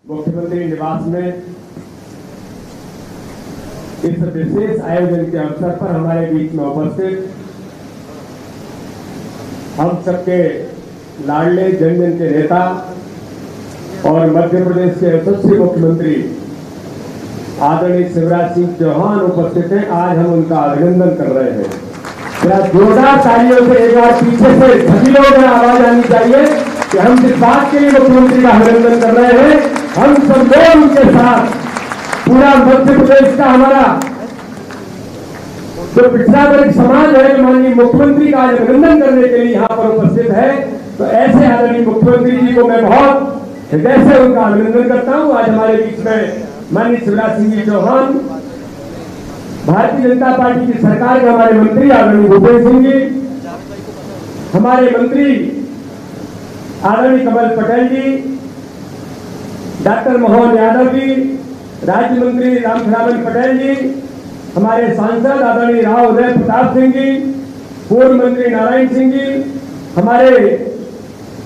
मुख्यमंत्री निवास में इस विशेष आयोजन के अवसर पर हमारे बीच में उपस्थित हम सबके लाडले जन जन के नेता और मध्य प्रदेश के यशस्वी मुख्यमंत्री आदरणीय शिवराज सिंह चौहान उपस्थित हैं। आज हम उनका अभिनंदन कर रहे हैं। क्या जोरदार तालियों से एक बार पीछे से सभी लोगों में आवाज आनी चाहिए कि हम जिस बात के लिए मुख्यमंत्री का अभिनंदन कर रहे हैं, हम सब लोग उनके साथ पूरा मध्य प्रदेश का हमारा जो पिछड़ा वर्ग समाज है, माननीय मुख्यमंत्री का आज अभिनंदन करने के लिए यहाँ पर उपस्थित है। तो ऐसे आदरणीय मुख्यमंत्री जी को मैं बहुत हृदय से उनका अभिनंदन करता हूँ। आज हमारे बीच में माननीय शिवराज सिंह जी चौहान, भारतीय जनता पार्टी की सरकार के हमारे मंत्री आदरणीय भूपेंद्र सिंह जी, हमारे मंत्री आदरणीय कमल पटेल जी, डॉक्टर मोहन यादव जी, राज्य मंत्री रामखिलावन पटेल जी, हमारे सांसद आदरणीय राव उदय प्रताप सिंह जी, पूर्व मंत्री नारायण सिंह जी, हमारे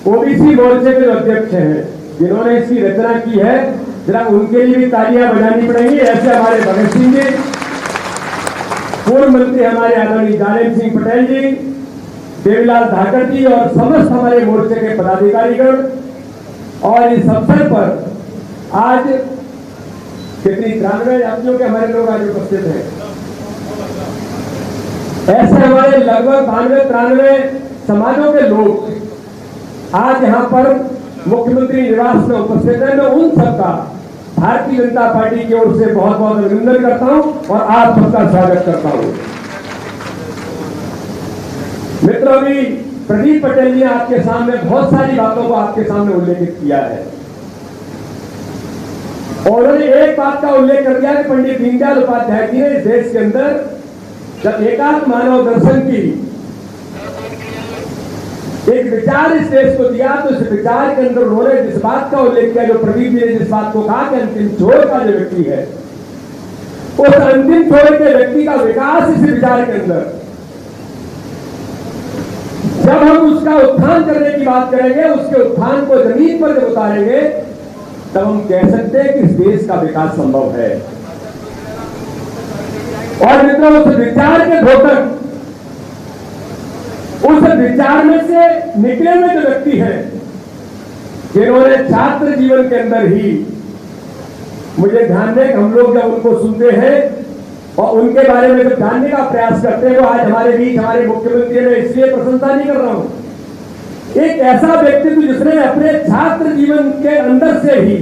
ओबीसी मोर्चे के अध्यक्ष हैं जिन्होंने इसकी रचना की है, जरा उनके लिए भी तालियां बजानी पड़ेंगी। ऐसे हमारे भगत सिंह जी, पूर्व मंत्री हमारे आदरणीय जालेम सिंह पटेल जी, देवीलाल धाकर जी और समस्त हमारे मोर्चे के पदाधिकारीगण। और इस अवसर पर आज कितनी 93 जातियों के हमारे लोग आज उपस्थित हैं। ऐसे हमारे लगभग 92-93 समाजों के लोग आज यहाँ पर मुख्यमंत्री निवास में उपस्थित है। मैं उन सबका भारतीय जनता पार्टी की ओर से बहुत बहुत अभिनंदन करता हूं और आप सबका स्वागत करता हूं। मित्रों, अभी प्रदीप पटेल जी ने आपके सामने बहुत सारी बातों को आपके सामने उल्लेखित किया है और उन्होंने एक बात का उल्लेख कर दिया कि पंडित दीनदयाल उपाध्याय जी ने इस देश के अंदर जब एकात्म मानव दर्शन की एक विचार इस देश को दिया, तो इस विचार के अंदर उन्होंने जिस बात का उल्लेख किया, जो प्रदीप जी ने जिस बात को कहा कि अंतिम छोर का जो व्यक्ति है, उस अंतिम छोर के व्यक्ति का विकास इस विचार के अंदर, जब हम उसका उत्थान करने की बात करेंगे, उसके उत्थान को जमीन पर जब उतारेंगे, तब हम कह सकते हैं कि इस देश का विकास संभव है। और मित्रों, उस विचार के घोटक, उस विचार में से निकले हुए जो व्यक्ति हैं, जिन्होंने छात्र जीवन के अंदर ही, मुझे ध्यान दें, हम लोग जब उनको सुनते हैं और उनके बारे में जब जानने का प्रयास करते हैं, वो आज हमारे बीच हमारे मुख्यमंत्री ने, इसलिए प्रशंसा नहीं कर रहा हूं, एक ऐसा व्यक्तित्व जिसने अपने छात्र जीवन के अंदर से ही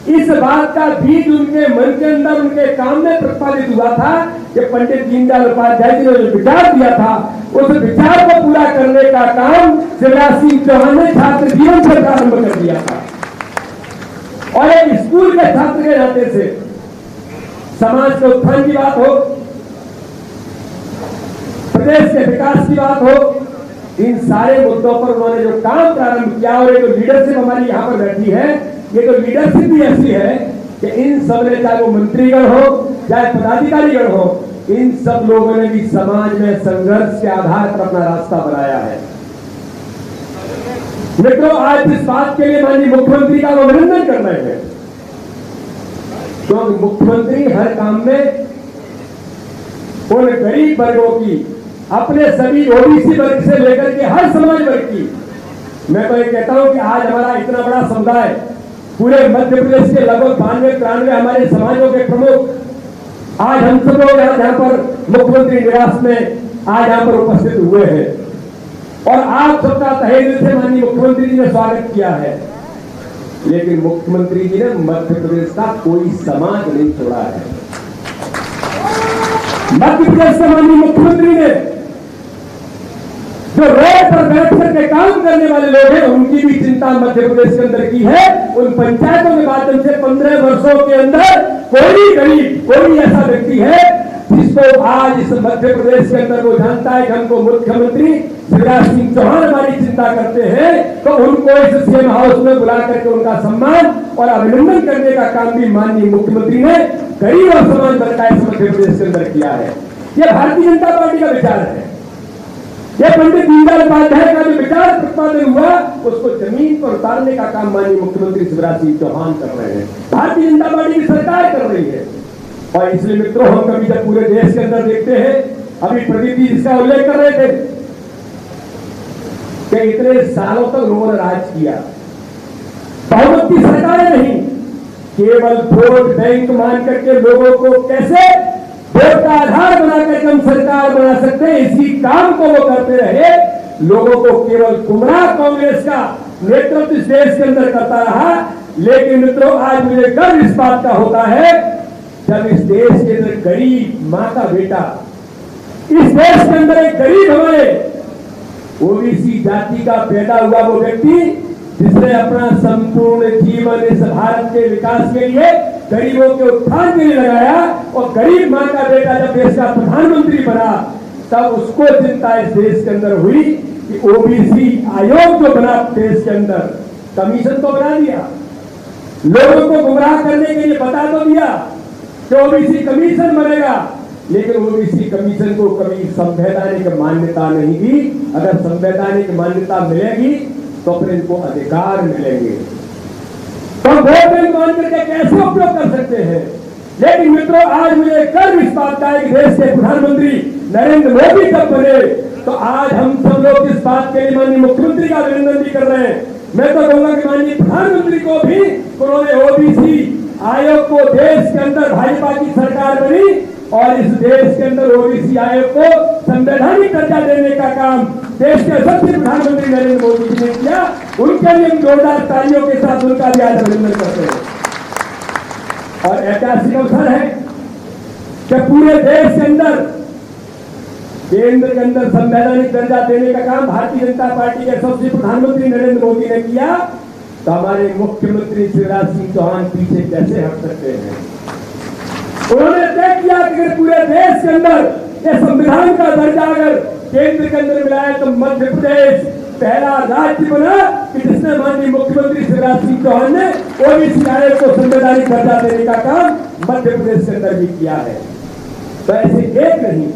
इस बात का बीज उनके मन के अंदर, उनके काम में प्रतिपादित हुआ था कि पंडित दीनदयाल उपाध्याय जी ने जो विचार दिया था, उस विचार को पूरा करने का काम शिवराज सिंह चौहान ने छात्र जीवन से प्रारंभ कर दिया था। और एक स्कूल के छात्र के नाते से समाज के उत्थान की बात हो, प्रदेश के विकास की बात हो, इन सारे मुद्दों पर उन्होंने जो काम प्रारंभ किया, और ये जो लीडरशिप हमारी यहाँ पर बैठी है, ये तो लीडरशिप भी ऐसी है कि इन सब ने, चाहे वो मंत्रीगण हो चाहे पदाधिकारीगण हो, इन सब लोगों ने भी समाज में संघर्ष के आधार पर अपना रास्ता बनाया है। मित्रों, आज इस बात के लिए माननीय मुख्यमंत्री का अभिनंदन कर रहे हैं, क्योंकि मुख्यमंत्री हर काम में उन गरीब वर्गों की, अपने सभी ओबीसी वर्ग से लेकर के हर समाज वर्ग की, मैं तो ये कहता हूं कि आज हमारा इतना बड़ा समुदाय, पूरे मध्य प्रदेश के लगभग 92-93 हमारे समाजों के प्रमुख आज हम सब लोग यहाँ पर मुख्यमंत्री निवास में आज यहाँ पर उपस्थित हुए हैं और आप सबका तहे दिल से माननीय मुख्यमंत्री जी ने स्वागत किया है। लेकिन मुख्यमंत्री जी ने मध्य प्रदेश का कोई समाज नहीं छोड़ा है। मध्य प्रदेश के माननीय मुख्यमंत्री ने जो रोड पर बैठ करके काम करने वाले लोग हैं, उनकी भी चिंता मध्य प्रदेश के अंदर की है। उन पंचायतों के माध्यम से 15 वर्षों के अंदर कोई गरीब, कोई ऐसा व्यक्ति है जिसको आज इस मध्य प्रदेश के अंदर वो जानता है कि हमको मुख्यमंत्री शिवराज सिंह चौहान हमारी चिंता करते हैं, तो उनको इस सीएम हाउस में बुला करके उनका सम्मान और अभिनंदन करने का काम भी माननीय मुख्यमंत्री ने गरीब और समाज वर्ग का इस मध्य प्रदेश के अंदर किया है। यह भारतीय जनता पार्टी का विचार है। ये पंडित दीनदयाल उपाध्याय का जो विचार प्रतिपादन हुआ उसको जमीन पर उतारने का काम माननीय मुख्यमंत्री शिवराज सिंह चौहान कर रहे हैं, भारतीय जनता पार्टी की सरकार कर रही है। और इसलिए मित्रों, हम कभी जब पूरे देश के अंदर देखते हैं, अभी प्रदीप जी इसका उल्लेख कर रहे थे कि इतने सालों तक लोगों ने राज किया, बहुमत की सरकारें नहीं, केवल वोट बैंक मान करके लोगों को कैसे वोट का आधार बनाकर हम सरकार बना सकते हैं, इसी काम को वो करते रहे। लोगों को केवल गुमराह कांग्रेस का नेतृत्व इस देश के अंदर करता रहा। लेकिन मित्रों, आज मुझे गर्व इस बात का होता है, जब इस देश के अंदर गरीब मां का बेटा, इस देश के अंदर एक गरीब हमारे ओबीसी जाति का पैदा हुआ वो व्यक्ति, जिसने अपना संपूर्ण जीवन इस भारत के विकास के लिए, गरीबों के उत्थान के लिए लगाया, और गरीब मां का बेटा जब देश का प्रधानमंत्री बना, तब उसको चिंता इस देश के अंदर हुई कि ओबीसी आयोग जो बना देश के अंदर, कमीशन तो बना दिया, लोगों को गुमराह करने के लिए बता तो दिया कि ओबीसी कमीशन बनेगा, लेकिन ओबीसी कमीशन को कभी संवैधानिक मान्यता नहीं दी। अगर संवैधानिक मान्यता मिलेगी तो फिर इनको अधिकार मिलेंगे, तो वोट बैंक मान करके कैसे उपयोग कर सकते हैं। लेकिन मित्रों, आज मुझे गर्व इस बात का है कि देश के प्रधानमंत्री नरेंद्र मोदी जब बने, तो आज हम सब लोग इस बात के लिए माननीय मुख्यमंत्री का अभिनंदन भी कर रहे हैं। मैं तो कहूंगा कि माननीय प्रधानमंत्री को भी उन्होंने ओबीसी आयोग को, देश के अंदर भाजपा की सरकार बनी और इस देश के अंदर ओबीसी आयोग को संवैधानिक दर्जा देने का काम देश के सबसे प्रधानमंत्री नरेंद्र मोदी जी ने किया। उनके लिए हम जोरदार तालियों के साथ उनका भी आज अभिनंदन करते हैं। और ऐतिहासिक अवसर है कि पूरे देश के अंदर, केंद्र के अंदर संवैधानिक दर्जा देने का काम भारतीय जनता पार्टी के सबसे प्रधानमंत्री नरेंद्र मोदी ने किया, तो हमारे मुख्यमंत्री शिवराज सिंह चौहान पीछे कैसे हट सकते हैं। उन्होंने तय किया कि अगर पूरे देश के अंदर ये संविधान का दर्जा अगर केंद्र के अंदर मिला है, तो मध्य प्रदेश पहला राज्य बना कि जिसने माननीय मुख्यमंत्री शिवराज सिंह चौहान ने ओबीसी आयोग को संवैधानिक दर्जा देने का काम मध्य प्रदेश के अंदर भी किया है। तो ऐसे एक नहीं,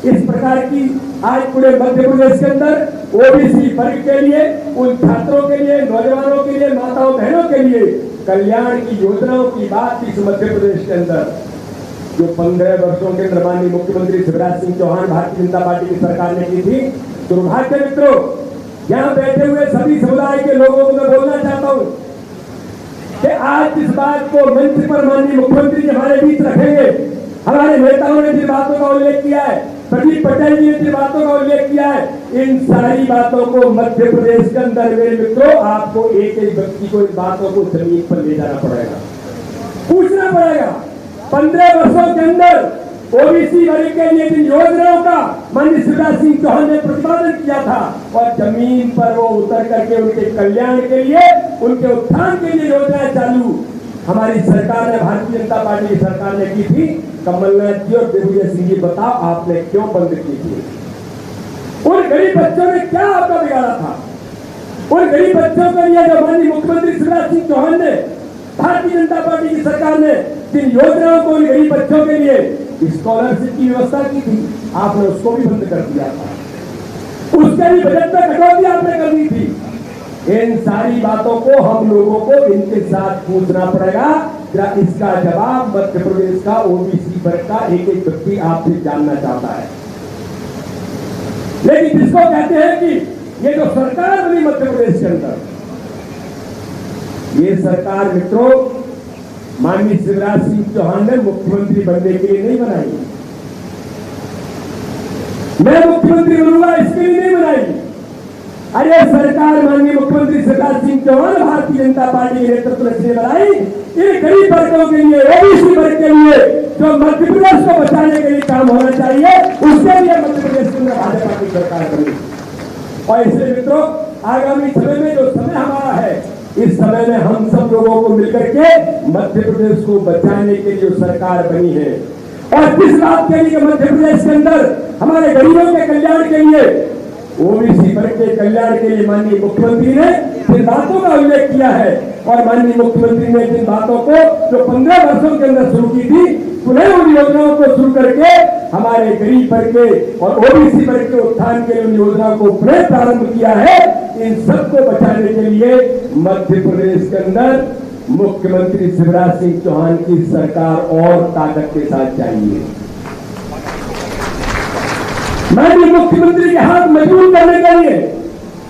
इस प्रकार की आज पूरे मध्य प्रदेश के अंदर ओबीसी वर्ग के लिए, उन छात्रों के लिए, नौजवानों के लिए, माताओं बहनों के लिए कल्याण की योजनाओं की बात इस मध्य प्रदेश के अंदर जो 15 वर्षों के अंदर माननीय मुख्यमंत्री शिवराज सिंह चौहान भारतीय जनता पार्टी की सरकार ने की थी। दुर्भाग्य मित्रों, यहाँ बैठे हुए सभी समुदाय के लोगों को मैं बोलना चाहता हूँ कि आज इस बात को मंच पर माननीय मुख्यमंत्री जी हमारे बीच रखेंगे। हमारे नेताओं ने जिन बातों का उल्लेख किया है, प्रदीप पटेल जी ने जिन बातों का उल्लेख किया है, इन सारी बातों को मध्य प्रदेश के अंदर मेरे मित्रों आपको एक एक व्यक्ति को इन बातों को जमीन पर ले जाना पड़ेगा, पूछना पड़ेगा। 15 वर्षों के अंदर ओबीसी वर्ग के लिए जिन योजनाओं का माननीय शिवराज सिंह चौहान ने प्रतिपादन किया था, और जमीन पर वो उतर करके उनके कल्याण के लिए, उनके उत्थान के लिए योजनाएं चालू हमारी सरकार ने, भारतीय जनता पार्टी की सरकार ने की थी। कमलनाथ जी और दिग्विजय सिंह जी बताओ आपने क्यों बंद की थी? उन गरीब बच्चों ने क्या आपका बिगाड़ा था? उन गरीब बच्चों के लिए जो माननीय मुख्यमंत्री शिवराज सिंह चौहान ने, भारतीय जनता पार्टी की सरकार ने जिन योजनाओं को उन गरीब बच्चों के लिए स्कॉलरशिप की व्यवस्था की थी, आपने उसको भी बंद कर दिया था। उसके भी बजट में कटौती आपने कर दी थी। इन सारी बातों को हम लोगों को इनके साथ पूछना पड़ेगा। इसका जवाब मध्य प्रदेश का ओबीसी वर्ग का एक एक व्यक्ति आपसे जानना चाहता है। लेकिन जिसको कहते हैं कि ये जो सरकार बनी मध्य प्रदेश के अंदर, ये सरकार मित्रों माननीय शिवराज सिंह चौहान ने मुख्यमंत्री बनने के लिए नहीं बनाई, मैं मुख्यमंत्री बनूंगा इसके लिए नहीं बनाई। अरे सरकार माननीय मुख्यमंत्री शिवराज सिंह चौहान भारतीय जनता पार्टी के नेतृत्व में बनाई इन गरीब वर्गों के लिए, ओबीसी वर्ग के लिए, जो मध्य प्रदेश को बचाने के लिए काम होना चाहिए, उसके लिए मध्य प्रदेश के अंदर भाजपा की सरकार बनी। और इसलिए मित्रों आगामी समय में जो समय हमारा है, इस समय में हम सब लोगों को मिलकर के मध्य प्रदेश को बचाने के लिए जो सरकार बनी है, और किस बात के लिए मध्य प्रदेश के अंदर हमारे गरीबों के कल्याण के लिए, ओबीसी वर्ग के कल्याण के लिए माननीय मुख्यमंत्री ने जिन बातों का उल्लेख किया है, और माननीय मुख्यमंत्री ने जिन बातों को जो 15 वर्षों के अंदर शुरू की थी पुनः उन योजनाओं को शुरू करके हमारे गरीब वर्ग के और ओबीसी वर्ग के उत्थान के लिए उन योजनाओं को पुनः प्रारंभ किया है। इन सबको बचाने के लिए मध्य प्रदेश के अंदर मुख्यमंत्री शिवराज सिंह चौहान की सरकार और ताकत के साथ चाहिए। माननीय मुख्यमंत्री के हाथ मजबूत करने के लिए,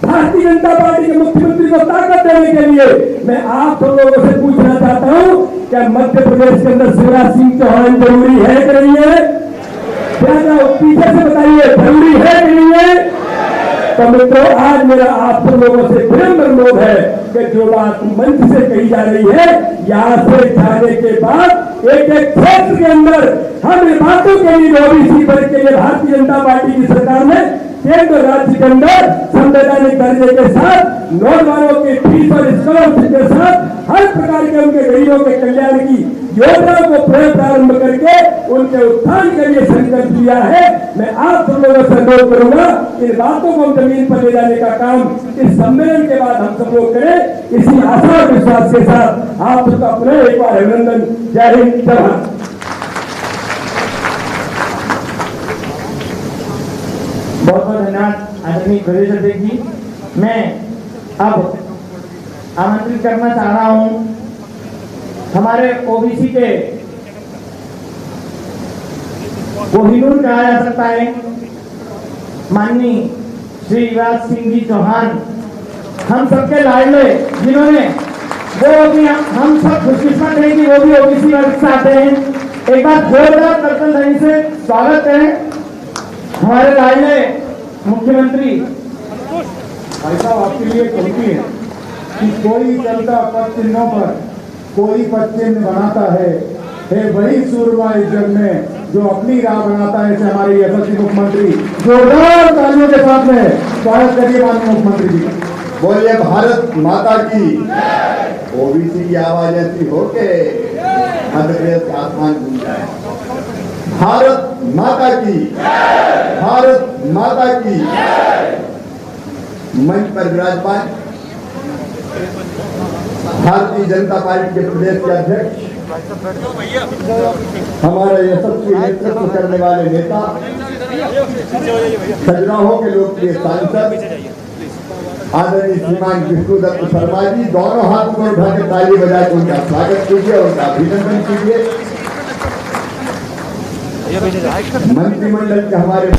भारतीय जनता पार्टी के मुख्यमंत्री को ताकत देने के लिए मैं आप सब लोगों से पूछना चाहता हूं, क्या मध्य प्रदेश के अंदर शिवराज सिंह चौहान जरूरी है कि नहीं है? क्या पीछे से बताइए, जरूरी है कि नहीं है? तो मित्रों, आज मेरा आप सब लोगों से विनम्र अनुरोध है कि जो बात मंच से कही जा रही है, यहाँ से जाने के बाद एक एक क्षेत्र के अंदर हम इन बातों के लिए ओबीसी वर्ग के लिए भारतीय जनता पार्टी की सरकार ने केंद्र राज्य के अंदर संवैधानिक दर्जे के साथ नौजवानों के फीस और स्कॉलरशिप के साथ हर प्रकार के उनके गरीबों के कल्याण की योजनाओं को प्रारंभ करके उनके उत्थान के लिए संकल्प लिया है। मैं आप सब लोगों से अनुरोध करूंगा, इन बातों को हम जमीन पर ले जाने का काम इस सम्मेलन के बाद हम सब लोग करें। इसी आशा और विश्वास के साथ आप सबका पुनः एक बार अभिनंदन। जय हिंद, जय भारत। बहुत बहुत धन्यवाद आदरणीय प्रदेश अध्यक्ष जी। मैं अब आमंत्रित करना चाह रहा हूं हमारे ओबीसी के कोहिनूर कहा जा सकता है, माननीय श्री शिवराज सिंह जी चौहान, हम सबके लाडले, जिन्होंने वो भी हम सब खुशकिस्मत हैं कि वो भी ओबीसी वर्ग से आते हैं। एक बार जोरदार कर्तन ध्वनि से स्वागत करें हमारे लाडले मुख्यमंत्री। भाई साहब, आपके लिए कहती है कि कोई चलता पद चिन्हों पर कोई पद चिन्ह बनाता है वही सूरमा इस जग में जो अपनी राह बनाता है। हमारे यशस्वी मुख्यमंत्री, जोरदार तालियों के साथ में स्वागत करिए माननीय मुख्यमंत्री जी। बोलिए भारत माता की। ओबीसी की आवाज ऐसी हो के मध्य प्रदेश का आसमान गूंज जाए। भारत माता की, भारत माता की। मंच पर विराजमान भारतीय जनता पार्टी के प्रदेश के अध्यक्ष, हमारे यशस्वी नेतृत्व करने वाले नेता, खजुराहो के लोकप्रिय सांसद आदरणीय श्रीमान विष्णुदत्त शर्मा जी, दोनों हाथों को उठाकर ताली बजाकर उनका स्वागत कीजिए और उनका अभिनंदन कीजिए। मंत्रिमंडल के हमारे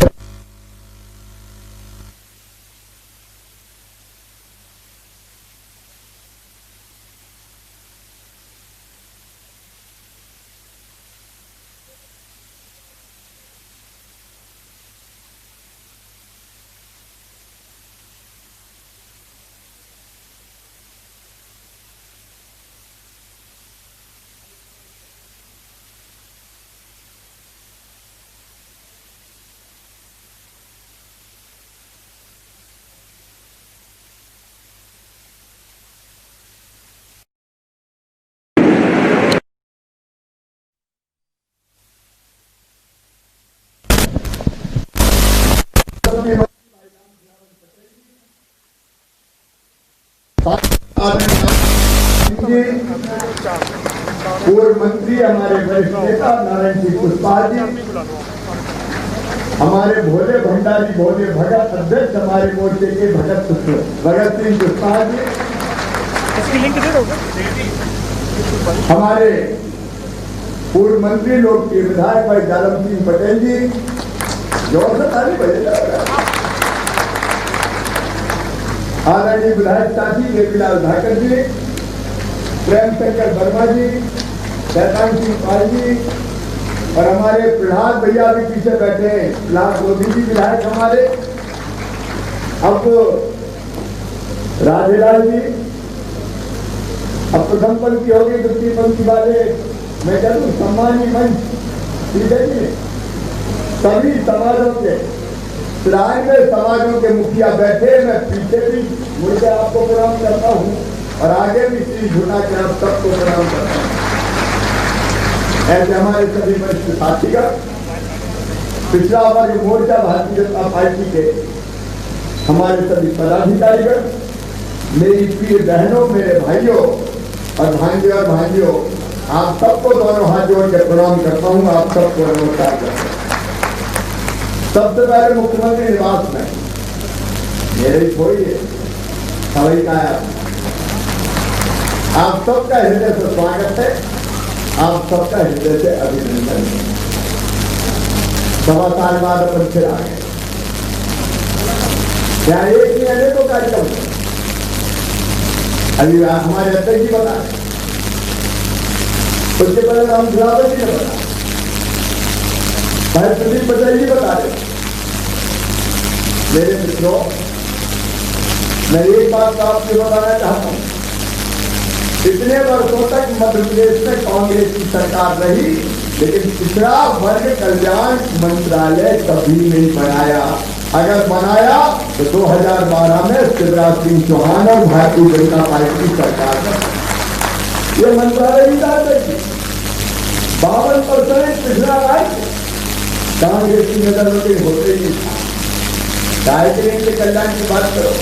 पूर्व मंत्री हमारे वरिष्ठ नेता नारायण सिंह कुशवाहा जी, हमारे भोले भंडारी भोले भगत अध्यक्ष हमारे मोर्चे के भगत सिंह कुशवाहा जी, हमारे पूर्व मंत्री लोग के विधायक भाई जालम सिंह पटेल जी, जोर से ताली बजाइए। आदरणीय विधायक साथी देवीलाल धाकर जी, प्रेम शंकर वर्मा जी, शैतान सिंह पाल जी और हमारे प्रहलाद भैया भी पीछे बैठे हैं, प्रहलाद मोदी जी विधायक हमारे, अब राधेलाल जी, अब प्रथम पंक्ति होगी, द्वितीय पंक्ति वाले मैं चलूँ सम्मानी मंच, ठीक है जी। सभी समाजों के समाजों के मुखिया बैठे, मैं पीछे भी मुझे आपको प्रणाम करता हूँ और आगे भी श्री झूठा के आप सबको प्रणाम करता हूँ। ऐसे हमारे सभी वरिष्ठ साथीगण, पिछड़ा वर्ग मोर्चा भारतीय जनता पार्टी के हमारे सभी पदाधिकारीगण, मेरी प्रिय बहनों, मेरे भाइयों और भांजियों, आप सबको दोनों हाथ जोड़ के प्रणाम करता हूँ, आप सबको नमस्कार करता हूँ। सबसे पहले मुख्यमंत्री निवास में मेरे थोड़ी सभी का आप सबका हृदय से स्वागत है, आप सबका हृदय से अभिनंदन है। 1.25 साल बाद अपन फिर आ गए। क्या एक ही अनेकों कार्यक्रम अभी हमारे अध्यक्ष जी बता रहे, उसके पहले राम खिलाफत जी ने बता, भाई प्रदीप पटेल जी बता रहे। मेरे मित्रों, मैं एक बात आपको बताना चाहता हूं, इतने वर्षों तक मध्य प्रदेश में कांग्रेस की सरकार रही, लेकिन पिछड़ा वर्ग कल्याण मंत्रालय कभी नहीं बनाया। अगर बनाया तो 2012 में शिवराज सिंह चौहान और भारतीय जनता पार्टी की सरकार ने ये मंत्रालय निकाल दी। 52% पिछड़ा राज्य कांग्रेस की नजर में होते ही था। दायित्व के कल्याण की बात करो,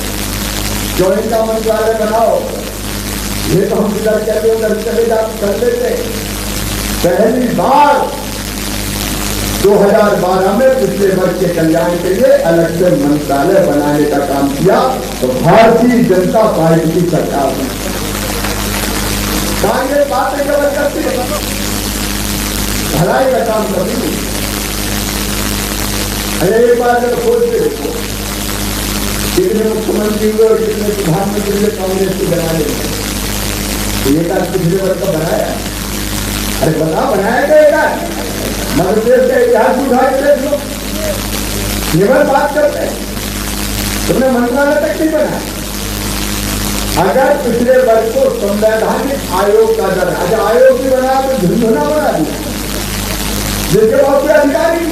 ज्वाइंट का मंत्रालय बनाओ, ये तो हम इधर चले उधर चले जाते कर लेते। पहली बार 2012 में पिछले वर्ग के कल्याण के लिए अलग से मंत्रालय बनाने का काम किया तो भारतीय जनता पार्टी की सरकार ने। कांग्रेस बातें केवल करती है, भलाई का काम करती है। अरे एक बार अगर सोचते देखो, कितने मुख्यमंत्री हुए और कितने प्रधानमंत्री हुए कांग्रेस के बनाने में, तो ये कार्य पिछले वर्ग का बनाया। अरे बनाया गया मध्य प्रदेश का इतिहास उठा के देख लो, केवल बात करते हैं, तुमने मंत्रालय तक नहीं बनाया। अगर पिछले वर्ग को संवैधानिक आयोग का दर, अगर आयोग भी बनाया तो झुंझुना बना दिया, जिसके बहुत से अधिकारी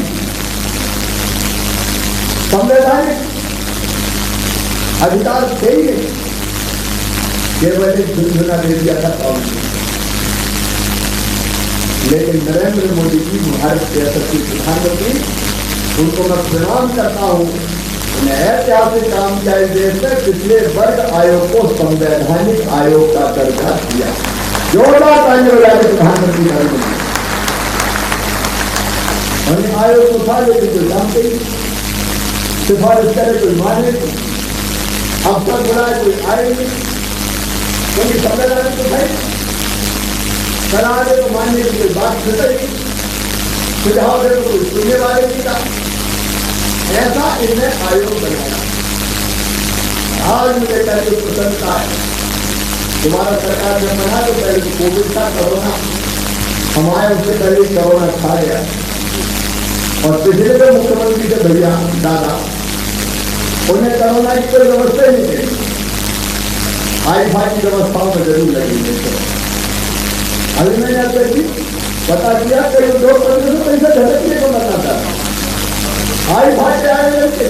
संवैधानिक अधिकार थे ही नहीं, केवल एक झुंझुना दे दिया था कांग्रेस। लेकिन नरेंद्र मोदी जी भारत के यशस्वी प्रधानमंत्री, उनको मैं प्रणाम करता हूं, उन्हें ऐतिहासिक काम किया इस देश में, पिछले वर्ग आयोग को संवैधानिक आयोग का दर्जा दिया। जोरदार ताली बजाकर प्रधानमंत्री नरेंद्र मोदी। उन्हें आयोग को उठा लेकिन कोई काम नहीं, सिफारिश करे कोई माने नहीं, अफसर बुलाए कोई आए नहीं, क्योंकि संवैधानिक तो भाई करा दे तो मानने की कोई बात नहीं, सुझाव दे तो कोई सुनने वाले नहीं था। ऐसा इन्हें आयोग बनाया। आज मुझे कहते प्रसन्नता है, तुम्हारा सरकार जब बना तो पहले तो कोविड था, कोरोना हम आए, उससे पहले कोरोना खा गया। और पिछले तो मुख्यमंत्री से भैया दादा, उन्हें कोरोना की कोई व्यवस्था ही नहीं थी। आई-फाई की व्यवस्थाओं में जरूर लगी। अभी मैंने आपको बता दिया कि 2% पैसा झटकने को बताता है। आई-फाई के आने लगे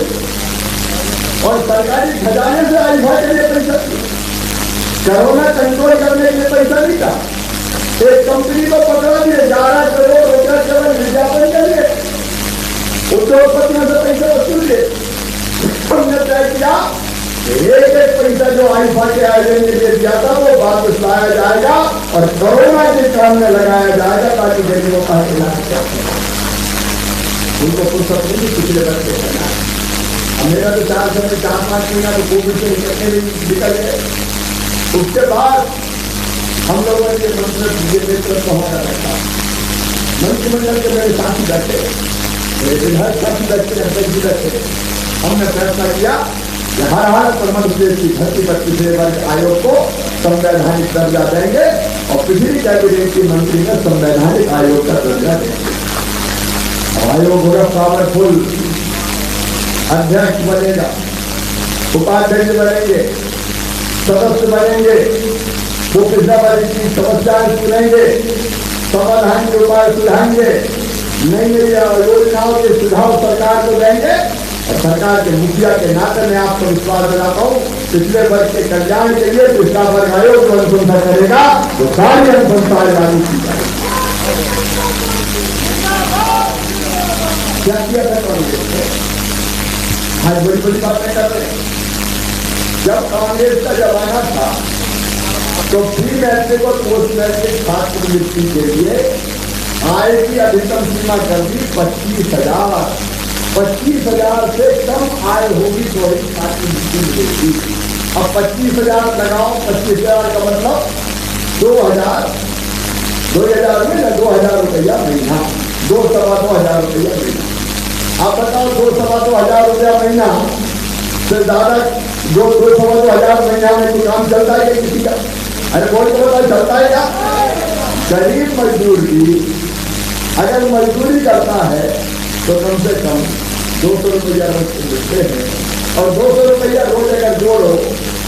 और सरकारी खजाने से आई-फाई के लिए पैसा, कोरोना कंट्रोल करने के लिए पैसा नहीं था। एक कंपनी को पकड़ा दिए 11 करोड़ रुपया केवल विज्ञापन के लिए, उद्योगपतियों से पैसे वसूल लिए। हमने तय किया एक पैसा जो आई-फाई के आयोजन के लिए दिया था वो वापस लाया जाएगा और कोरोना के काम में लगाया जाएगा, ताकि गरीबों का इलाज कर सके। उनको फुर्सत नहीं पिछले वर्ष से करना। मेरा तो 4-5 महीना तो कोविड से निकल गए। उसके बाद हम लोगों ने नेतृत्व हमारा रखा, मंत्रिमंडल के मेरे साथी बैठे, मेरे विधायक साथी बैठे, अध्यक्ष जी बैठे, हमने फैसला किया हर हालत पर मध्य प्रदेश की धरती पर पिछले वर्ग आयोग को संवैधानिक दर्जा देंगे और पिछली कैबिनेट की मंत्री ने संवैधानिक आयोग का दर्जा देंगे। आयोग होगा पावरफुल, अध्यक्ष बनेगा, उपाध्यक्ष बनेंगे, सदस्य बनेंगे, वो पिछला वर्ग की समस्याएं सुनेंगे, समाधान के उपाय सुझाएंगे, नई नई योजनाओं के सुझाव सरकार को देंगे। और सरकार के मुखिया के नाते मैं आपको विश्वास दिलाता हूं, पिछले वर्ग के कल्याण के लिए पिछला वर्ग आयोग जो अनुशंसा करेगा तो सारी अनुशंसाएं लागू की जाएगी। क्या किया था कांग्रेस ने? आज बड़ी बड़ी बातें कर रहे हैं। जब कांग्रेस का जमाना था तो प्री मैट्रिक और पोस्ट मैट्रिक छात्रवृत्ति के लिए आय की अधिकतम सीमा कर दी 25,000। 25,000 से कम आय होगी तो ही छात्रवृत्ति मिलेगी। अब 25,000 लगाओ, 25,000 का मतलब 2,000 में ना 2,000 रुपया महीना, 2,000 रुपया महीना। आप बताओ 2,000 रुपया महीना से ज्यादा 2,000 महीना में तो काम चलता है किसी का? अरे कोई तो पता चलता है क्या? गरीब मजदूर भी अगर मजदूरी करता है तो कम से कम 200 रुपया रोज मिलते हैं, और 200 रुपया रोज अगर जोड़ो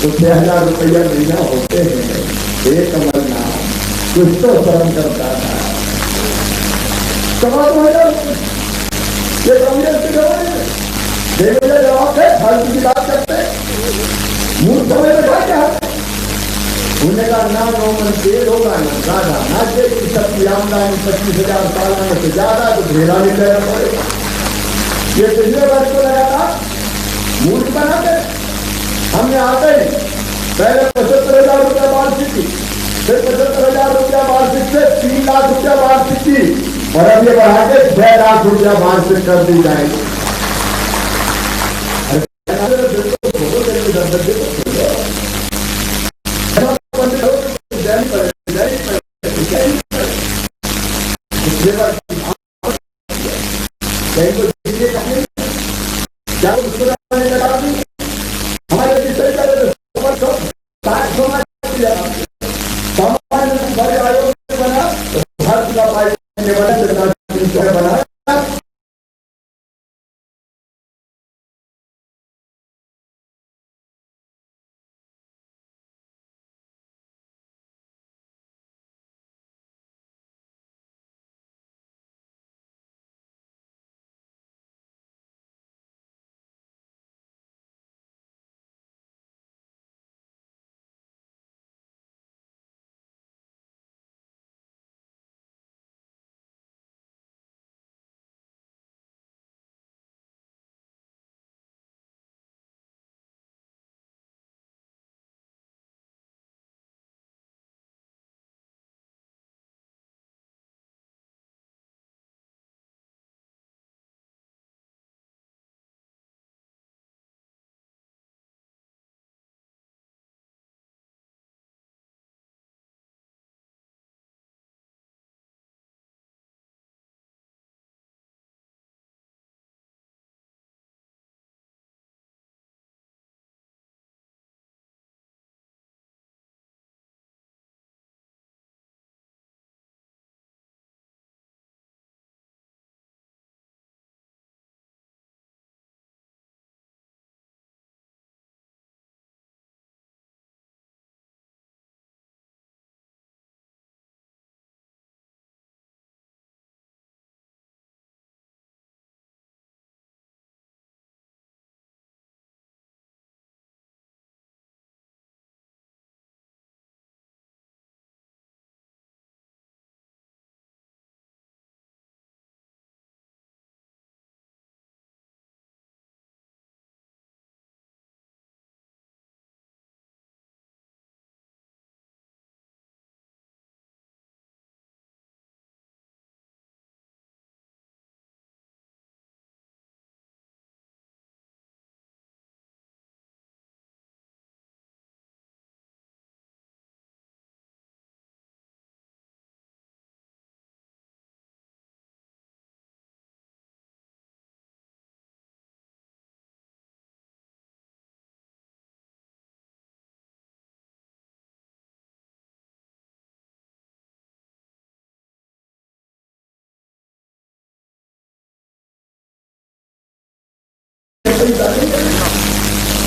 तो 6,000 रुपया महीना होते हैं। एक महीना कुछ तो शर्म करता था। सवा 2,000 ये कांग्रेस के जमाने में बेवजह जवाब है, फालतू की बात करते मूर्ख समय में था क्या? उन्हें कहा ना नॉर्मल तेल होगा ना ज्यादा, ना कि सबकी आमदनी 25,000 सालाना से ज्यादा तो ढेरा नहीं लेना पड़ेगा। ये पिछले वर्ष को लगा था, मूर्ख बनाते। हमने आते ही पहले 75,000 रुपया वार्षिक की, फिर 75,000 रुपया वार्षिक से 3 लाख रुपया वार्षिक की, और अब ये बढ़ा के 6 लाख रुपया वार्षिक कर दी जाएगी।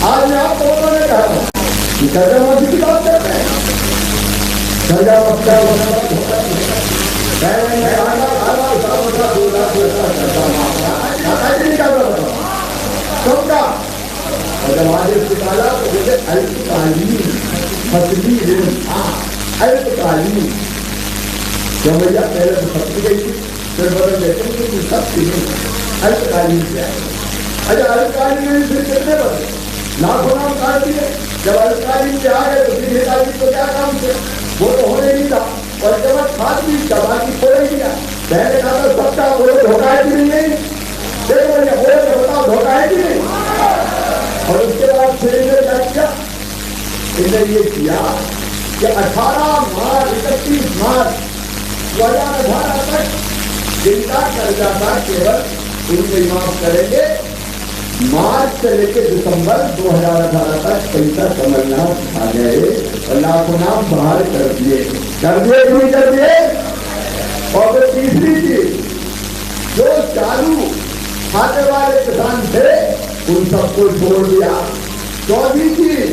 आज मैं आपको बताने कहा था कि कर्जा माफी की बात करते हैं। कर्जा सबका जब आदेश निकाला तो जैसे अल्पकालीन फसली ऋण था, अल्पकालीन जब भैया पहले तो फंस गई थी, फिर बदल देते तो सबकी अल्पकालीन क्या है। अच्छा अल्पकालीन में फिर कितने बदले लाखों नाम काट दिए। जब अल्पकालीन के आ गए तो दीर्घकालीन को क्या काम थे, वो तो होने नहीं था। और जब खाद भी दबा की खोले दिया, पहले कहा था सबका बोलो धोखा है कि नहीं, देखो बोले तो बताओ धोखा है कि नहीं। और उसके बाद फिर इन्होंने क्या किया, इन्हें ये किया कि 18 मार्च 31 मार्च 2018 तक जिनका कर्जा था केवल उनके माफ करेंगे, मार्च से लेकर दिसंबर 2018 तक पैसा कमलनाथ आ गए और लाखों नाम बाहर कर दिए कि नहीं कर दिए। और फिर तीसरी चीज, जो चालू खाते वाले किसान थे उन सबको छोड़ दिया। चौथी चीज,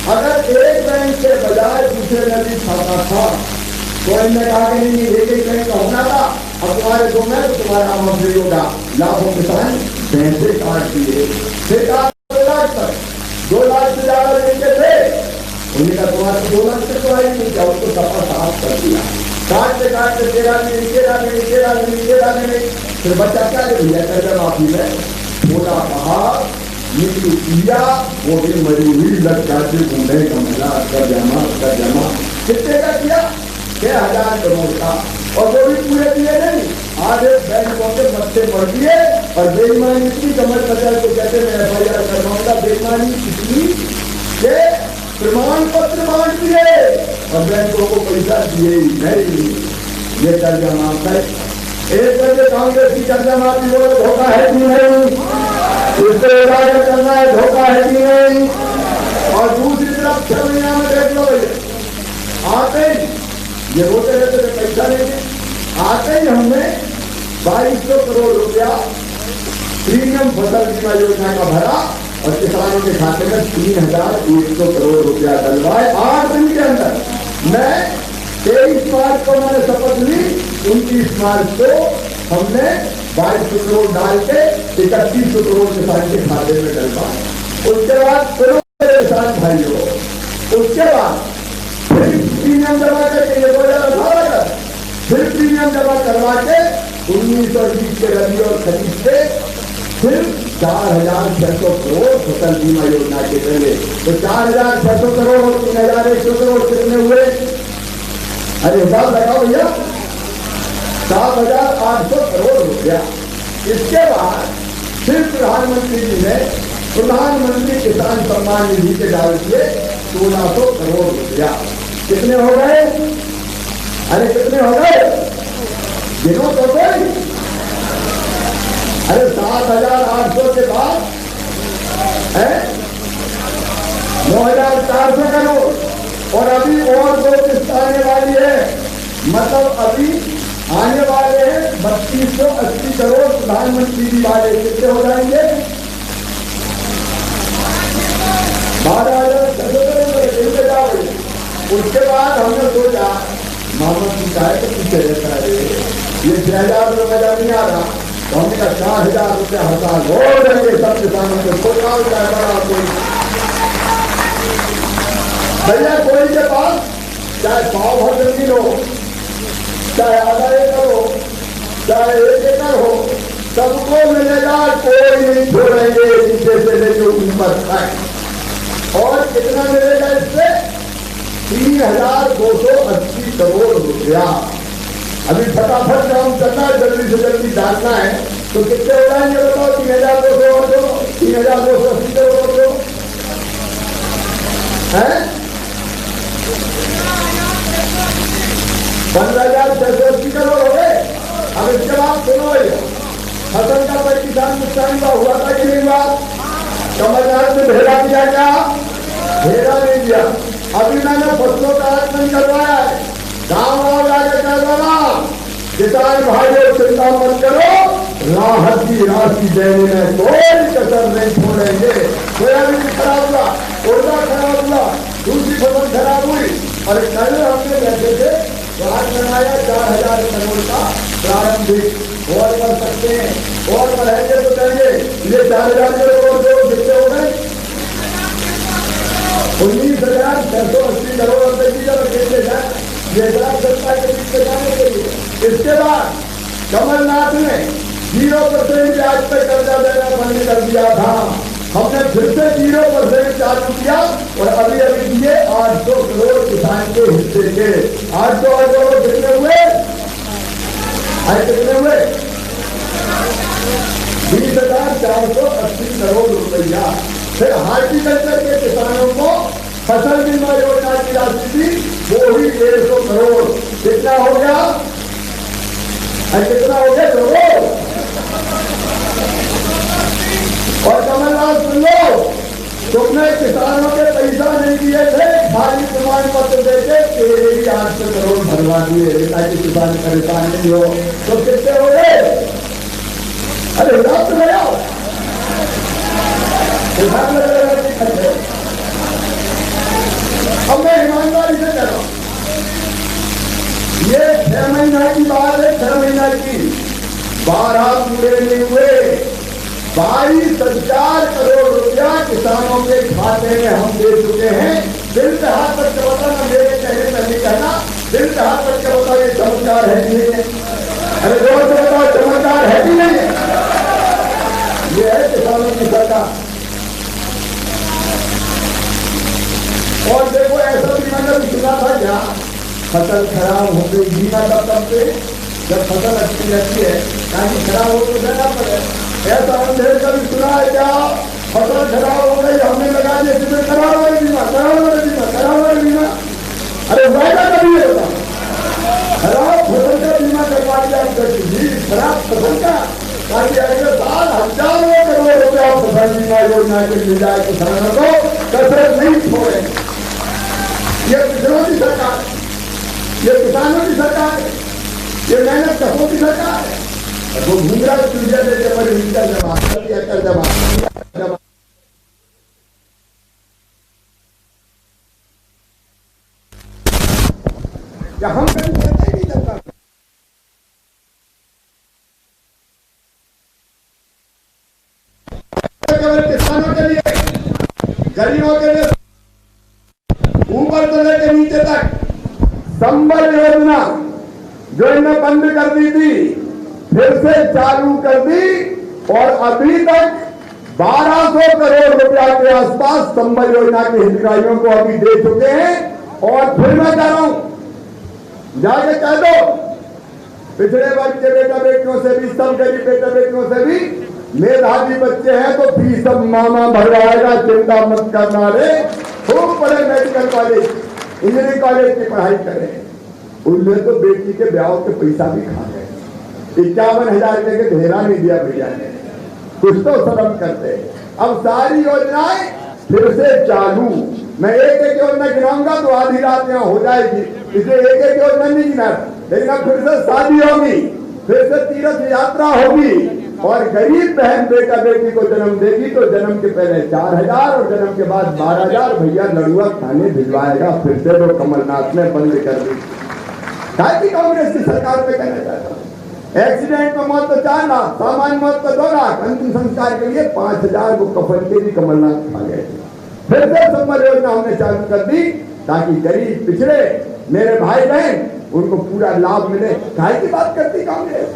अगर एक बैंक के बजाय दूसरे में भी खाता था तो इनने कहा कि नहीं एक बैंक का होना था, अब तुम्हारे दो में तो तुम्हारा आमदनी होगा। लाखों किसान पैसे काट दिए, फिर 2 लाख तक, 2 लाख से ज्यादा लेके थे, उन्हें कहा तुम्हारे 2 लाख से तो आई नहीं, क्या उसको सफा साफ कर दिया। काटते काटते तेरा में फिर बच्चा क्या कर दिया कर्जा माफी में, बोला कहा निकली किया वो भी मरी हुई लग जाते बूढ़े कमला कर जमा कितने का किया, 6,000 करोड़ का। और वो भी पूरे दिए नहीं, आधे बैंकों के बच्चे बढ़ दिए। और बेईमानी इतनी कमर बदल को कहते मैं FIR करवाऊंगा, बेईमानी इतनी के प्रमाण पत्र बांट दिए और बैंकों को पैसा दिए ही नहीं। ये कर्जा माफ है। एक तरह कांग्रेस की कर्जा माफी बोलो धोखा है कि नहीं, इससे इरादा करना है धोखा है कि नहीं। और दूसरी तरफ 6 महीना में देख लो भैया, आते ही ये रोते रहते थे पैसा लेंगे, आते ही हमने 2200 करोड़ रुपया प्रीमियम फसल बीमा योजना का भरा और किसानों के खाते में 3,100 करोड़ रुपया डलवाए 8 दिन के अंदर। मैं 23 मार्च को मैंने शपथ ली, 29 मार्च को हमने 2200 करोड़ डाल के 3100 करोड़ किसान के खाते में डलवाए। उसके बाद किसान भाइयों, उसके बाद फिर प्रीमियम जमा करके ये 2018 का फिर प्रीमियम जमा करवा के 1920 के रबी और खरीद से फिर 4,600 करोड़ फसल बीमा योजना के पहले। तो 4,600 करोड़ और 3,100 करोड़ कितने हुए, अरे हिसाब लगाओ भैया, 7,800 करोड़ रुपया। इसके बाद फिर प्रधानमंत्री जी ने प्रधानमंत्री किसान सम्मान निधि के डाल दिए 1,600 करोड़ रुपया। कितने हो गए, अरे कितने हो गए, गिनो तो कोई। अरे 7,800 के बाद 9,400 करोड़ और अभी और 2 किस्त आने वाली है, मतलब अभी आने वाले हैं 3,280 करोड़ प्रधानमंत्री जी वाले। कितने हो जाएंगे, 12,600 करोड़। उसके बाद हमने सोचा मोहम्मद की चाहे तो पीछे रहता है, ये 6,000 रुपये मजा नहीं आ रहा, तो हमने कहा 4,000 रुपये हड़ताल हो जाएंगे सब किसानों को। सोचा भैया कोई के पास चाहे 100 भर जमीन हो, चाहे आधा एकड़ हो, चाहे 1 एकड़ हो, सबको मिलेगा, कोई नहीं छोड़ेंगे नीचे से लेकर ऊपर तक। और कितना मिलेगा इससे, 3,280 करोड़ रुपया। अभी फटाफट काम करना है, जल्दी से जल्दी डालना है। तो कितने हो जाएंगे बताओ, 3,200 और दो, 3,280 करोड़ दो है, 15,680 करोड़ हो गए। अब इसके बाद सुनो, फसल का कोई किसान नुकसान का हुआ था कि नहीं हुआ, कमलनाथ ने भेजा दिया क्या, भेजा नहीं दिया। अभी मैंने फसलों का आकलन करवाया है, गाँव जाकर करवाना, किसान भाइयों चिंता मत करो, राहत की राशि देने में कोई कसर नहीं छोड़ेंगे। सोयाबीन खराब हुआ, उड़दा खराब हुआ, दूसरी फसल खराब हुई, और कल हमने बैठे थे तो आज बनाया 4,000 करोड़ का प्रारंभिक। और कर सकते हैं, और बढ़ाएंगे तो कहेंगे ये 4,000 करोड़ जो कितने हो गए, 19,680 करोड़ रुपए की जब कितने जाए, ये जनता के बीच में जाने के लिए। इसके बाद कमलनाथ ने 0% ब्याज पर कर्जा देना बंद कर दिया था। हमने फिर से 0% चालू किया और अभी अभी दिए 800 करोड़ किसान के हिस्से के। 800 करोड़ कितने हुए? आज कितने हुए? 20,480 करोड़ रुपया। फिर हार्टिकल्चर के किसानों को फसल बीमा योजना की राशि थी, वो ही 150 करोड़। कितना हो गया? कितना हो गया करोड़? और कमलनाथ सुन लो, तुमने किसानों के पैसा नहीं दिए थे, खाली प्रमाण पत्र देके तेरे ही 800 करोड़ भरवा दिए ताकि किसान परेशान नहीं हो। तो कितने हो गए? अरे हिसाब तो लगाओ, हिसाब लगा। अब मैं ईमानदारी से कह रहा हूं, ये 6 महीना की बात है, 6 महीना की। 12 पूरे नहीं हुए, 22,000 करोड़ रुपया किसानों के खाते में हम दे चुके हैं। दिल से हाथ रख के बताना, मेरे कहने पर नहीं कहना, दिल से हाथ रख के बताओ ये चमत्कार है कि नहीं है? अरे जोर से बताओ चमत्कार है कि नहीं है? ये है किसानों की सरकार। और देखो ऐसा भी मैंने भी सुना था क्या, फसल खराब हो गई, बीमा तब करते जब फसल अच्छी रहती है, ताकि खराब हो तो देना पड़े। ऐसा अंधेर कभी सुना है क्या? फसल खराब हो गई, हमने लगा दिया जिसमें खराब वाले बीमा, खराब वाले बीमा, खराब वाले बीमा। अरे वायदा कभी होता, खराब फसल का बीमा करवा दिया खराब फसल का, ताकि अगले साल हजारों करोड़ रुपया फसल बीमा योजना के मिल जाए किसानों को, कसरत नहीं छोड़े। ये किसानों की सरकार, ये किसानों की सरकार है, ये मेहनत करों की सरकार है। वो घूमरा चूजा देते पर इनका जवाब कर दिया, कर जवाब क्या हम कभी करते नहीं करता? केवल किसानों के लिए, गरीबों के लिए, ऊपर से लेकर नीचे तक संबल योजना जो इन्हें बंद कर दी थी, फिर से चालू कर दी और अभी तक 1200 करोड़ रुपया के आसपास संबल योजना के हितग्राहियों को अभी दे चुके हैं। और फिर मैं कह रहा हूं, जाके कह दो पिछड़े वर्ग के बेटा बेटियों से भी, सब गरीब बेटा बेटियों से भी मेधावी बच्चे हैं तो फीस सब मामा भरवाएगा, चिंता मत करना रे। खूब बड़े मेडिकल कॉलेज, इंजीनियरिंग कॉलेज की पढ़ाई करें। उनमें तो बेटी के ब्याह के पैसा भी खा गए, 51,000 के घेरा नहीं दिया भैया ने, कुछ तो शर्म करते। अब सारी योजनाएं फिर से चालू। मैं एक एक योजना गिनाऊंगा तो आधी रात यहाँ हो जाएगी, इसलिए एक एक योजना नहीं गिना। लेकिन अब फिर से शादी होगी, फिर से तीर्थ यात्रा होगी, और गरीब बहन बेटा बेटी को जन्म देगी तो जन्म के पहले 4,000 और जन्म के बाद 12,000 भैया लड़ुआ खाने भिजवाएगा। फिर से वो कमलनाथ ने बंद कर दी। की कांग्रेस की सरकार पे कहना चाहता हूं, एक्सीडेंट में मौत तो 4 लाख, सामान्य मौत तो 2 लाख, अंतिम संस्कार के लिए 5,000 को कफन के भी कमलनाथ खा गए। फिर से संबल योजना हमने चालू कर दी ताकि गरीब पिछड़े मेरे भाई बहन उनको पूरा लाभ मिले। काहे की बात करती कांग्रेस?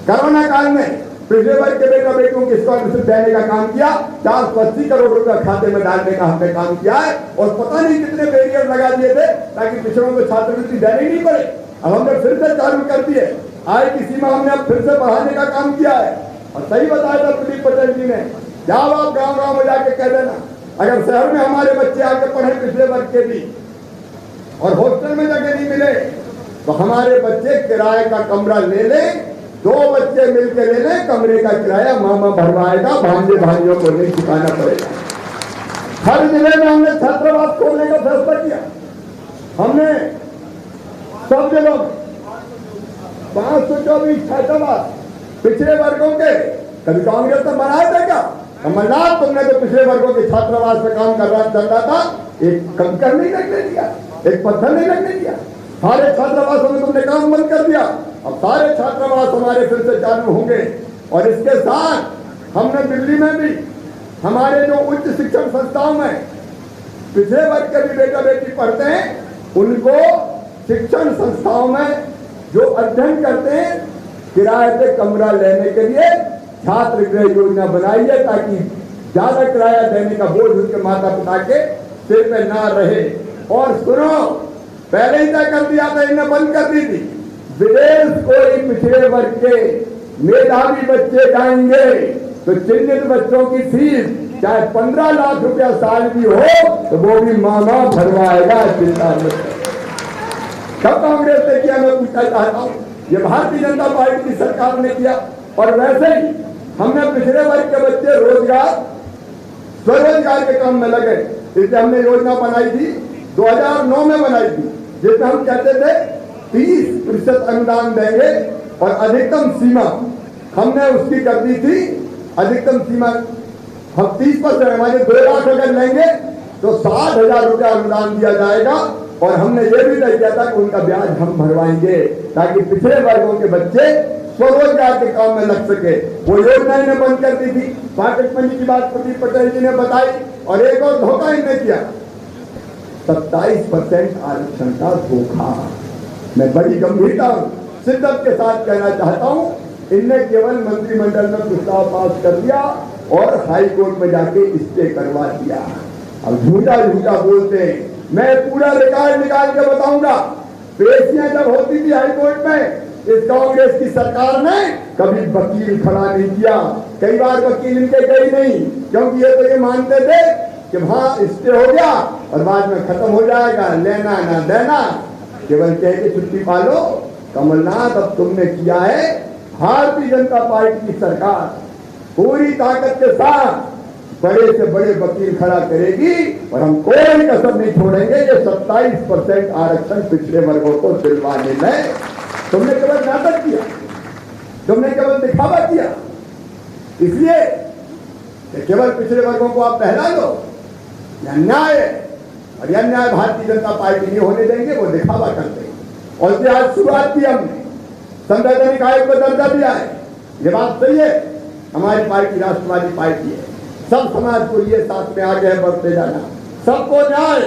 कोरोना काल में पिछले वर्ग के बेटा बेटियों की स्कॉलरशिप देने का काम किया, 480 करोड़ रुपया खाते में डालने का हमने काम किया है, और पता नहीं कितने बैरियर लगा दिए थे ताकि पिछड़ों को छात्रवृत्ति देनी नहीं पड़े। अब हमने फिर से चालू कर दिए, आय की सीमा हमने अब फिर से बढ़ाने का काम किया है। और सही बताया था प्रदीप पटेल जी ने, जब आप गाँव गाँव में जाके कह देना, अगर शहर में हमारे बच्चे आके पढ़े पिछले वर्ग के भी और हॉस्टल में जगह नहीं मिले तो हमारे बच्चे किराए का कमरा ले लें, 2 बच्चे मिलकर ले लें, कमरे का किराया मामा भरवाएगा, भांजे भाइयों को नहीं चुकाना पड़ेगा। हर जिले में हमने छात्रावास खोलने का फैसला किया। हमने सब जगह 524 छात्रावास पिछड़े वर्गों के, कभी कांग्रेस ने बनाया था क्या? कमलनाथ तुमने तो पिछड़े वर्गों के छात्रावास पे काम कर रहा चल रहा था, एक कंकर नहीं लगने दिया, एक पत्थर नहीं लगने दिया, सारे छात्रावासों में तुमने काम बंद कर दिया। अब सारे छात्रावास हमारे फिर से चालू होंगे। और इसके साथ हमने दिल्ली में भी हमारे जो उच्च शिक्षण संस्थाओं में पिछड़े वर्ग के भी बेटा बेटी पढ़ते हैं, उनको शिक्षण संस्थाओं में जो अध्ययन करते हैं, किराए पे कमरा लेने के लिए छात्र गृह योजना बनाई है ताकि ज्यादा किराया देने का बोझ उनके माता पिता के सिर पे ना रहे। और सुनो, पहले ही तय कर दिया था, इन्हें बंद कर दी थी, विदेश कोई पिछड़े वर्ग के मेधावी बच्चे जाएंगे तो चिन्हित बच्चों की फीस चाहे 15 लाख रुपया साल भी हो तो वो भी मामा भरवाएगा, चिंता मत करो। कब कांग्रेस ने किया, मैं पूछना चाहता हूँ। ये भारतीय जनता पार्टी की सरकार ने किया। और वैसे ही हमने पिछड़े वर्ग के बच्चे रोजगार स्वरोजगार के काम में लगे, इसलिए हमने योजना बनाई थी, 2009 में बनाई थी, जिसमें हम कहते थे 30% अनुदान देंगे और अधिकतम सीमा हमने उसकी कर दी थी। अधिकतम सीमा हम 30%, हमारे 2 लाख अगर लेंगे तो 60,000 रुपया अनुदान दिया जाएगा। और हमने ये भी तय किया था कि उनका ब्याज हम भरवाएंगे ताकि पिछड़े वर्गों के बच्चे स्वरोजगार के काम में लग सके। वो योजना इन्हें बंद कर दी थी। पॉकेट मनी की बात प्रदीप पटेल जी ने बताई। और एक और धोखा इन्हें किया, 27% आरक्षण का धोखा। मैं बड़ी गंभीरता शिद्दत के साथ कहना चाहता हूं, इनने केवल मंत्रिमंडल में प्रस्ताव पास कर दिया और हाई कोर्ट में जाके स्टे करवा दिया। अब झूठा झूठा बोलते हैं। मैं पूरा रिकॉर्ड निकाल के बताऊंगा। पेशियां जब होती थी हाई कोर्ट में, इस कांग्रेस की सरकार ने कभी वकील खड़ा नहीं किया। कई बार वकील इनके गए नहीं, क्योंकि ये तो ये मानते थे कि वहां स्टे हो गया और बाद में खत्म हो जाएगा, लेना ना देना, केवल कह के छुट्टी पालो। कमलनाथ, अब तुमने किया है, भारतीय जनता पार्टी की सरकार पूरी ताकत के साथ बड़े से बड़े वकील खड़ा करेगी और हम कोई कसर नहीं छोड़ेंगे। ये 27% आरक्षण पिछड़े वर्गों को दिलवाने में तुमने केवल नाटक किया, तुमने केवल दिखावा किया, इसलिए केवल पिछड़े वर्गों को आप बहला लो। यह अन्याय है और यह अन्याय भारतीय जनता पार्टी नहीं होने देंगे। वो दिखावा करते हैं। और इसलिए आज शुरुआत की हमने, संवैधानिक आयोग को दर्जा दिया है। ये बात सही है, हमारी पार्टी राष्ट्रवादी पार्टी है। सब समाज को लिए साथ में आगे बढ़ते जाना, सबको न्याय,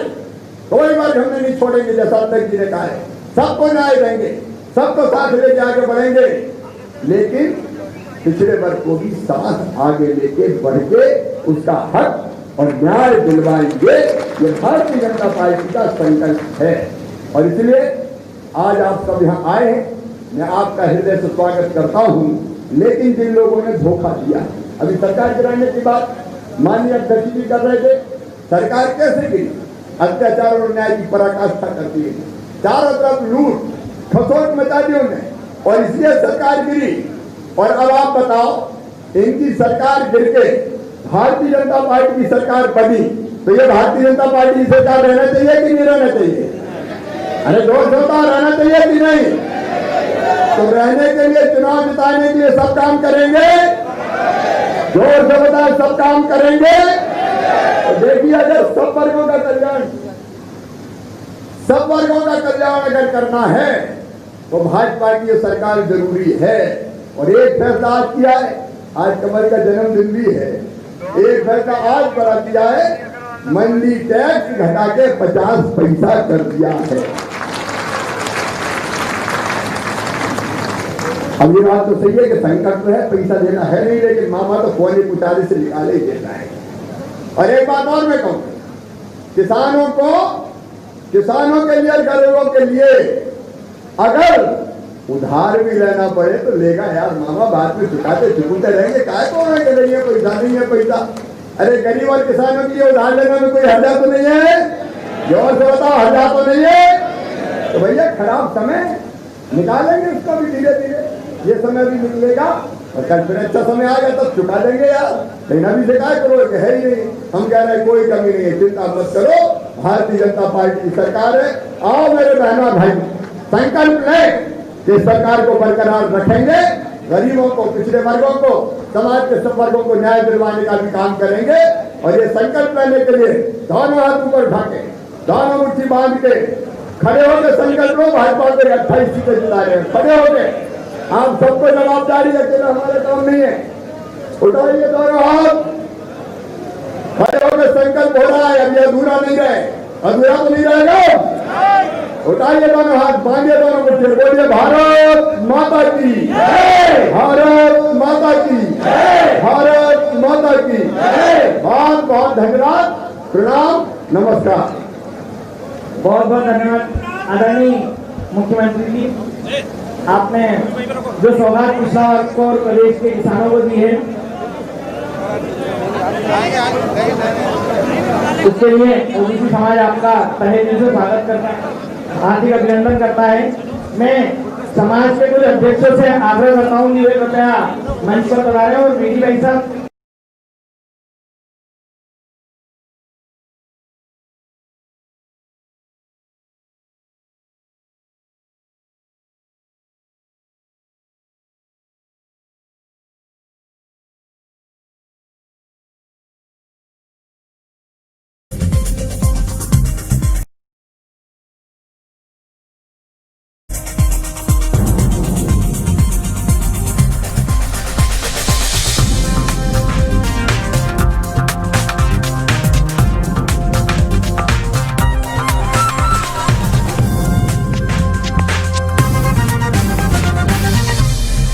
कोई वर्ग हमने नहीं छोड़ेंगे। जैसा अध्यक्ष जी ने कहा है, सबको न्याय देंगे, सबको साथ लेके आगे बढ़ेंगे। लेकिन पिछड़े वर्ग को भी साथ आगे लेके बढ़ के उसका हक और न्याय दिलवाएंगे। ये भारतीय जनता पार्टी का संकल्प है। और इसलिए आज आप सब यहाँ आए हैं, मैं आपका हृदय से स्वागत करता हूँ। लेकिन जिन लोगों ने धोखा दिया, अभी सरकार गिराने की बात माननीय अध्यक्ष जी कर रहे थे, सरकार कैसे गिरी? अत्याचार और न्याय की पराकाष्ठा करती है, चारों तरफ लूट खसोट मचा दी उन्हें, और इसलिए सरकार गिरी। और अब आप बताओ, इनकी सरकार गिर के भारतीय जनता पार्टी की सरकार बनी, तो ये भारतीय जनता पार्टी की सरकार रहना चाहिए कि नहीं रहना चाहिए? अरे दोस्त होता रहना चाहिए कि नहीं? तो रहने के लिए, चुनाव जिताने के लिए सब काम करेंगे, जोर से बताए, सब काम करेंगे। तो देखिए, अगर सब वर्गों का कल्याण, सब वर्गों का कल्याण अगर करना है तो भाजपा की सरकार जरूरी है। और एक फैसला आज किया है, आज कमल का जन्मदिन भी है। एक फैसला आज बड़ा किया है, मंडी टैक्स घटा के 50 पैसा कर दिया है। अब ये बात तो सही है कि संकट है, पैसा देना है नहीं, लेकिन मामा तो कोने कुटारे से निकाले ही देना है। और एक बात और मैं कहूँ, किसानों के लिए, गरीबों के लिए अगर उधार भी लेना पड़े तो लेगा यार मामा, बाद में चुकाते रहेंगे। काय को रहेंगे, पैसा नहीं है पैसा। अरे गरीब और किसानों के लिए उधार लेने में कोई हर्जा तो नहीं है? जोर से बताओ, हर्जा तो नहीं है? तो भैया खराब समय निकालेंगे उसका भी धीरे धीरे, ये समय भी निकलेगा और कल फिर अच्छा समय आएगा तब चुका देंगे यार। लेकिन अभी से क्या करो, है ही नहीं। हम कह रहे हैं कोई कमी नहीं है, चिंता मत करो, भारतीय जनता पार्टी की सरकार है। आओ मेरे बहनों भाई, संकल्प लें कि सरकार को बरकरार रखेंगे, गरीबों को, पिछड़े वर्गों को, समाज के सब वर्गों को न्याय दिलवाने का भी काम करेंगे। और ये संकल्प लेने के लिए दोनों हाथ ऊपर उठा के, दोनों मुट्ठी बांध के खड़े होकर संकल्प लो, भाजपा को 28 सीटें जिता रहे हैं। खड़े होकर आप सबको जवाबदारी, अकेला हमारे काम नहीं है। उठाइए दोनों हाथ, खड़े होकर संकल्प हो रहा है। अब ये अधूरा नहीं रहे, अधूरा तो नहीं रहेगा। उठाइए दोनों हाथ, बांधिए दोनों मुट्ठी, बोलिए भारत माता की जय, भारत माता की जय, भारत माता की जय। प्रणाम, नमस्कार। बहुत बहुत धन्यवाद आदरणीय मुख्यमंत्री जी, आपने जो सौगात पिछला वर्ग को और प्रदेश के किसानों को दी है उसके लिए ओबीसी समाज आपका तहे दिल से स्वागत करता है, हार्दिक अभिनंदन करता है। मैं समाज के कुछ अध्यक्षों से आग्रह करता हूँ कि वे कृपया मंच पर पधारें और बेटी भाई साहब